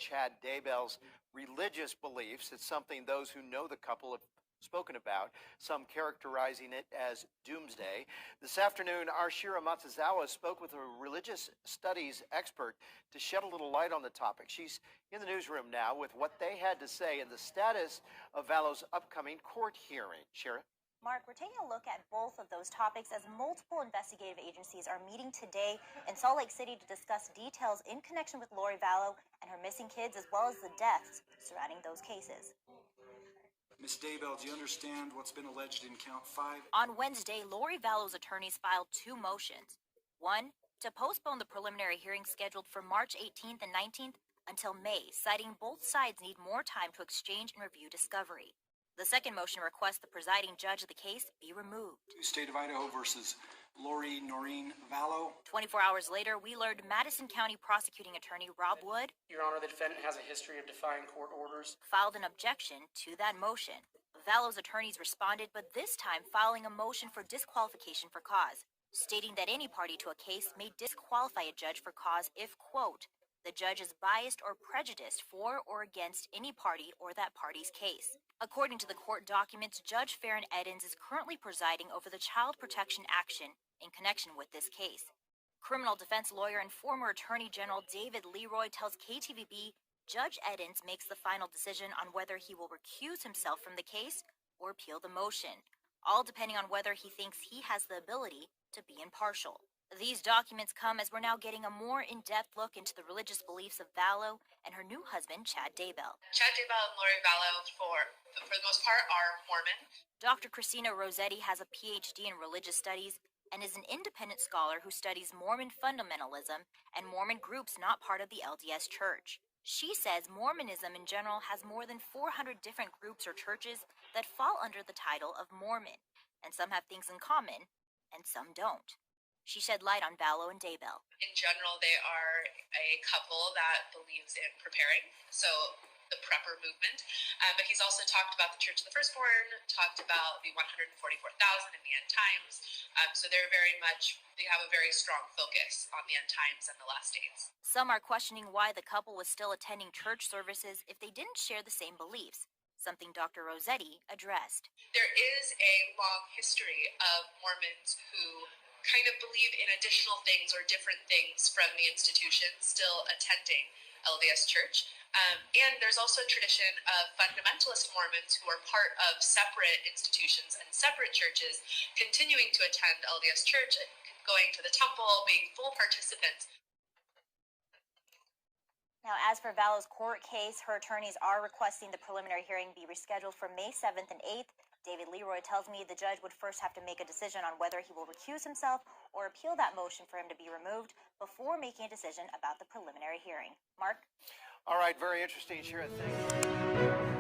Chad Daybell's religious beliefs. It's something those who know the couple have spoken about, some characterizing it as doomsday. This afternoon, our Shira Matsuzawa spoke with a religious studies expert to shed a little light on the topic. She's in the newsroom now with what they had to say and the status of Vallow's upcoming court hearing. Shira? Mark, we're taking a look at both of those topics as multiple investigative agencies are meeting today in Salt Lake City to discuss details in connection with Lori Vallow and her missing kids, as well as the deaths surrounding those cases. Ms. Daybell, do you understand what's been alleged in count 5? On Wednesday, Lori Vallow's attorneys filed 2 motions. One, to postpone the preliminary hearing scheduled for March 18th and 19th until May, citing both sides need more time to exchange and review discovery. The second motion requests the presiding judge of the case be removed. State of Idaho versus Lori Noreen Vallow. 24 hours later, we learned Madison County prosecuting attorney Rob Wood, Your Honor, the defendant has a history of defying court orders. filed an objection to that motion. Vallow's attorneys responded, but this time filing a motion for disqualification for cause, stating that any party to a case may disqualify a judge for cause if, quote, the judge is biased or prejudiced for or against any party or that party's case. According to the court documents, Judge Farron Edens is currently presiding over the child protection action in connection with this case. Criminal defense lawyer and former Attorney General David Leroy tells KTVB Judge Edens makes the final decision on whether he will recuse himself from the case or appeal the motion, all depending on whether he thinks he has the ability to be impartial. These documents come as we're now getting a more in-depth look into the religious beliefs of Vallow and her new husband, Chad Daybell. Chad Daybell and Lori Vallow, for the most part, are Mormon. Dr. Christina Rossetti has a PhD in religious studies and is an independent scholar who studies Mormon fundamentalism and Mormon groups not part of the LDS Church. She says Mormonism in general has more than 400 different groups or churches that fall under the title of Mormon, and some have things in common, and some don't. She shed light on Vallow and Daybell. In general, they are a couple that believes in preparing, so the prepper movement. But he's also talked about the Church of the Firstborn, talked about the 144,000 in the end times. So they have a very strong focus on the end times and the last days. Some are questioning why the couple was still attending church services if they didn't share the same beliefs, something Dr. Rossetti addressed. There is a long history of Mormons who kind of believe in additional things or different things from the institution still attending LDS Church. And there's also a tradition of fundamentalist Mormons who are part of separate institutions and separate churches continuing to attend LDS Church and going to the temple, being full participants. Now, as for Vallow's court case, her attorneys are requesting the preliminary hearing be rescheduled for May 7th and 8th. David Leroy tells me the judge would first have to make a decision on whether he will recuse himself or appeal that motion for him to be removed before making a decision about the preliminary hearing. Mark? All right, very interesting, Shira. Thank you.